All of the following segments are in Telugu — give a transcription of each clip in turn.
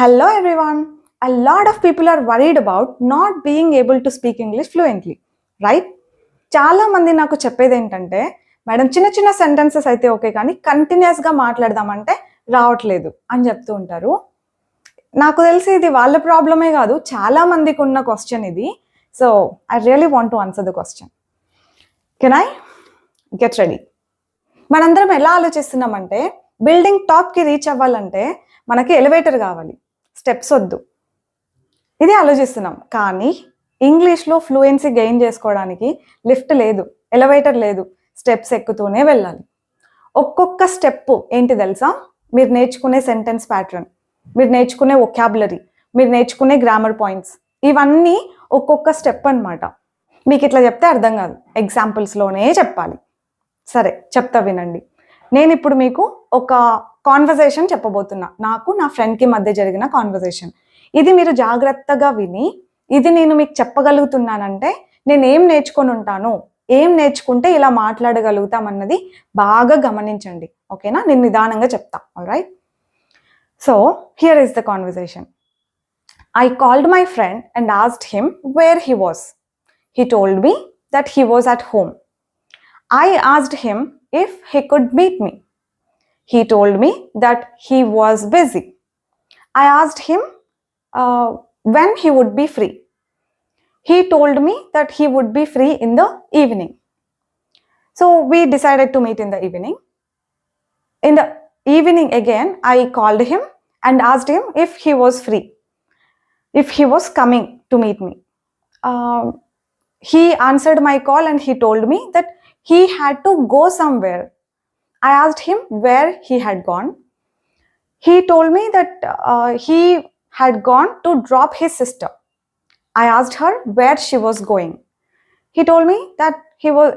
Hello everyone. A lot of people are worried about not being able to speak English fluently, right? చాలా మంది నాకు చెప్పేది ఏంటంటే మేడం చిన్న చిన్న సెంటెన్సెస్ అయితే ఓకే కానీ కంటిన్యూస్గా మాట్లాడదామంటే రావట్లేదు అని చెప్తూ ఉంటారు. నాకు తెలిసి ఇది వాళ్ళ ప్రాబ్లమే కాదు, చాలా మందికి ఉన్న క్వశ్చన్ ఇది. So I really want to answer the question. Can I get ready? మనందరం ఎలా ఆలోచిస్తున్నామంటే బిల్డింగ్ టాప్కి రీచ్ అవ్వాలంటే మనకి ఎలివేటర్ కావాలి, స్టెప్స్ వద్దు, ఇది ఆలోచిస్తున్నాం. కానీ ఇంగ్లీష్లో ఫ్లూయెన్సీ గెయిన్ చేసుకోవడానికి లిఫ్ట్ లేదు, ఎలివేటర్ లేదు, స్టెప్స్ ఎక్కుతూనే వెళ్ళాలి. ఒక్కొక్క స్టెప్ ఏంటి తెలుసా? మీరు నేర్చుకునే సెంటెన్స్ ప్యాటర్న్, మీరు నేర్చుకునే వొకాబులరీ, మీరు నేర్చుకునే గ్రామర్ పాయింట్స్, ఇవన్నీ ఒక్కొక్క స్టెప్ అనమాట. మీకు ఇట్లా చెప్తే అర్థం కాదు, ఎగ్జాంపుల్స్లోనే చెప్పాలి. సరే చెప్తా వినండి. నేను ఇప్పుడు మీకు ఒక కాన్వర్జేషన్ చెప్పబోతున్నా, నాకు నా ఫ్రెండ్కి మధ్య జరిగిన కాన్వర్జేషన్. ఇది మీరు జాగ్రత్తగా విని ఇది నేను మీకు చెప్పగలుగుతున్నానంటే నేను ఏం నేర్చుకొని ఉంటాను, ఏం నేర్చుకుంటే ఇలా మాట్లాడగలుగుతామన్నది బాగా గమనించండి, ఓకేనా? నేను నిదానంగా చెప్తా. Alright, so here is the conversation. I called my friend and asked him where he was. He told me that he was at home. I asked him if he could meet me. He told me that he was busy. I asked him when he would be free. He told me that he would be free in the evening. So we decided to meet in the evening. In the evening again, I called him and asked him if he was free, if he was coming to meet me. He answered my call and he told me that he had to go somewhere. I asked him where he had gone. He told me that he had gone to drop his sister. I asked her where she was going. He told me that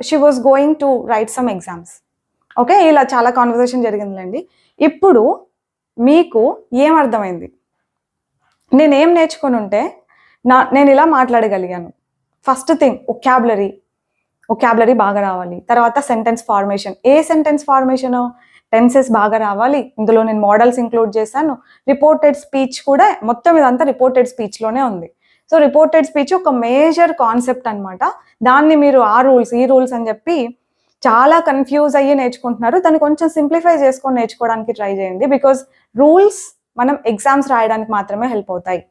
she was going to write some exams. Okay, ఇలా చాలా కాన్వర్సేషన్ జరిగిందిలేండి. ఇప్పుడు మీకు ఏం అర్థమైంది? నేనేం నేర్చుకొని ఉంటే నేను ఇలా మాట్లాడగలిగాను. ఫస్ట్ థింగ్ ఒకాబులరీ బాగా రావాలి. తర్వాత సెంటెన్స్ ఫార్మేషన్. ఏ సెంటెన్స్ ఫార్మేషన్? టెన్సెస్ బాగా రావాలి. ఇందులో నేను మోడల్స్ ఇంక్లూడ్ చేశాను. రిపోర్టెడ్ స్పీచ్ కూడా, మొత్తం ఇదంతా రిపోర్టెడ్ స్పీచ్లోనే ఉంది. సో రిపోర్టెడ్ స్పీచ్ ఒక మేజర్ కాన్సెప్ట్ అనమాట. దాన్ని మీరు ఆ రూల్స్ ఈ రూల్స్ అని చెప్పి చాలా కన్ఫ్యూజ్ అయ్యి నేర్చుకుంటున్నారు. దాన్ని కొంచెం సింప్లిఫై చేసుకొని నేర్చుకోవడానికి ట్రై చేయండి. బికాజ్ రూల్స్ మనం ఎగ్జామ్స్ రాయడానికి మాత్రమే హెల్ప్ అవుతాయి.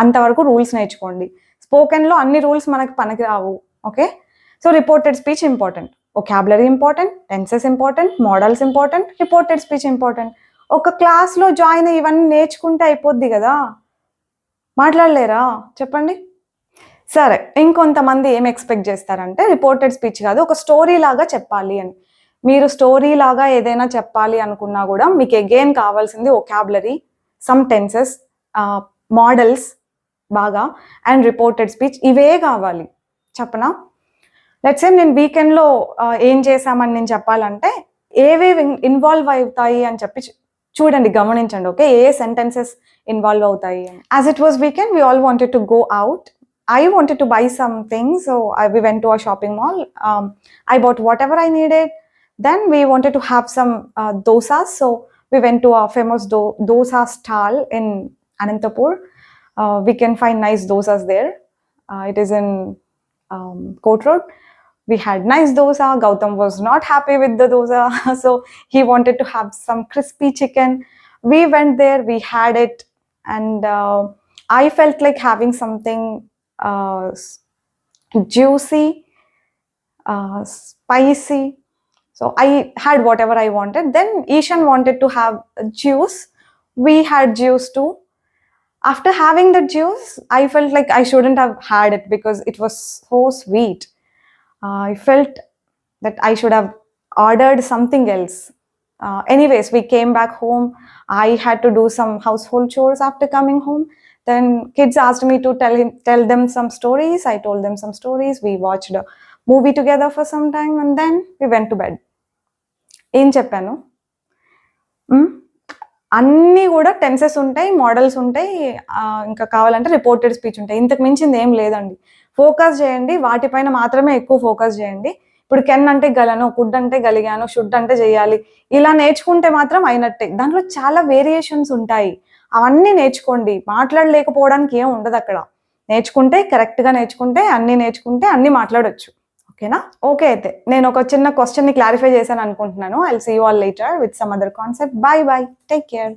అంతవరకు రూల్స్ నేర్చుకోండి. స్పోకెన్లో అన్ని రూల్స్ మనకి పనికి రావు. Okay, so reported speech important, vocabulary important, tenses important, modals important, reported speech important. ఒక క్లాస్లో జాయిన్ అయ్యి ఇవన్నీ నేర్చుకుంటే అయిపోద్ది కదా, మాట్లాడలేరా చెప్పండి? సరే, ఇంకొంతమంది ఏం ఎక్స్పెక్ట్ చేస్తారంటే రిపోర్టెడ్ స్పీచ్ కాదు, ఒక స్టోరీ లాగా చెప్పాలి అని. మీరు స్టోరీ లాగా ఏదైనా చెప్పాలి అనుకున్నా కూడా మీకు అగైన్ కావాల్సింది వొకాబులరీ, సమ్ టెన్సెస్, మోడల్స్ బాగా, అండ్ రిపోర్టెడ్ స్పీచ్. ఇవే కావాలి. చెప్పనా? లెట్స్ సే నేను వీకెండ్లో ఏం చేశామని నేను చెప్పాలంటే ఏవేవి ఇన్వాల్వ్ అవుతాయి అని చెప్పి చూడండి, గమనించండి. ఓకే, ఏ సెంటెన్సెస్ ఇన్వాల్వ్ అవుతాయి. As it was weekend, we all wanted to go out. I wanted to buy some things, so we went to a shopping mall. I bought whatever I needed. Then we wanted to have some dosas, so we went to a famous dosa stall in Anantapur. We can find nice dosas there. It is in Court Road. We had nice dosa. Gautam was not happy with the dosa, so he wanted to have some crispy chicken. We went there, we had it, and I felt like having something juicy, spicy. So I had whatever I wanted. Then Ishan wanted to have juice. We had juice too. After having the juice, I felt like I shouldn't have had it because it was so sweet. I felt that I should have ordered something else. Anyways, we came back home. I had to do some household chores after coming home. Then kids asked me to tell them some stories. I told them some stories. We watched a movie together for some time and then we went to bed. ఏం చెప్పాను? అన్నీ కూడా టెన్సెస్ ఉంటాయి, మోడల్స్ ఉంటాయి, ఇంకా కావాలంటే రిపోర్టెడ్ స్పీచ్ ఉంటాయి. ఇంతకు మించింది ఏం లేదండి. ఫోకస్ చేయండి, వాటిపైన మాత్రమే ఎక్కువ ఫోకస్ చేయండి. ఇప్పుడు కెన్ అంటే గలను, కుడ్ అంటే గలిగాను, షుడ్ అంటే చేయాలి, ఇలా నేర్చుకుంటే మాత్రం అయినట్టే. దాంట్లో చాలా వేరియేషన్స్ ఉంటాయి. అవన్నీ నేర్చుకోండి. మాట్లాడలేకపోవడానికి ఏం ఉండదు అక్కడ. నేర్చుకుంటే కరెక్ట్గా నేర్చుకుంటే అన్నీ మాట్లాడొచ్చు. ఓకేనా? ఓకే, అయితే నేను ఒక చిన్న క్వశ్చన్ని క్లారిఫై చేశాను అనుకుంటున్నాను. I will see you all later with some other concept. Bye bye, take care.